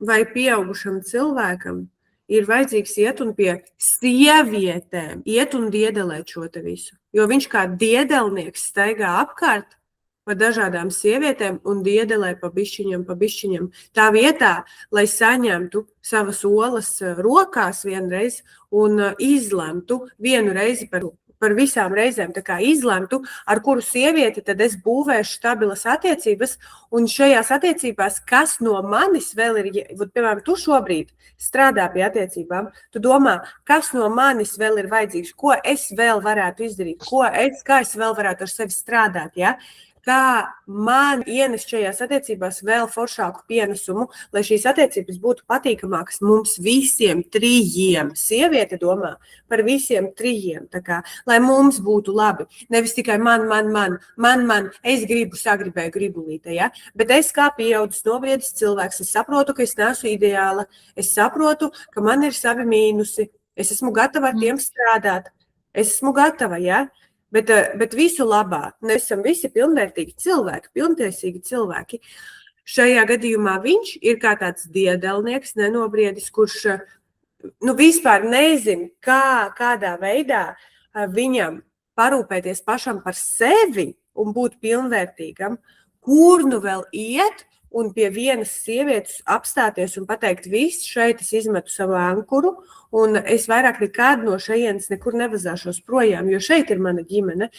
vai pieaugušam cilvēkam ir vajadzīgs iet un pie sievietēm, iet un diedelēt šo te visu. Jo viņš kā diedelnieks staigā apkārt pa dažādām sievietēm un diedelē pa bišķiņam. Tā vietā, lai saņemtu savas olas rokās vienreiz un izlemtu vienu reizi par visām reizēm, tā kā izlemtu, ar kuru sievieti tad es būvēšu stabilas attiecības, un šajās attiecībās, kas no manis vēl ir, piemēram, tu šobrīd strādā pie attiecībām, tu domā, kas no manis vēl ir vajadzīgs, ko es vēl varētu izdarīt, kā es vēl varētu ar sevi strādāt, ja? Kā man ienest šajās attiecībās vēl foršāku pienesumu, lai šīs attiecības būtu patīkamākas mums visiem trijiem. Sieviete domā par visiem trijiem, tā kā, lai mums būtu labi. Nevis tikai man, es sagribēju gribulīte, ja? Bet es kā pieaudzis, nobriedis cilvēks, es saprotu, ka es neesmu ideāla, es saprotu, ka man ir savi mīnusi, es esmu gatava ar tiem strādāt, es esmu gatava, ja? Bet visu labā, mēs esam visi pilnvērtīgi cilvēki, pilntiesīgi cilvēki. Šajā gadījumā viņš ir kā tāds diedelnieks, nenobriedis, kurš vispār nezina, kādā veidā viņam parūpēties pašam par sevi un būt pilnvērtīgam, kur nu vēl iet un pie vienas sievietes apstāties un pateikt, viss šeit es izmetu savu ankuru, un es vairāk nekad no šejienes nekur nevazāšos projām, jo šeit ir mana ģimene.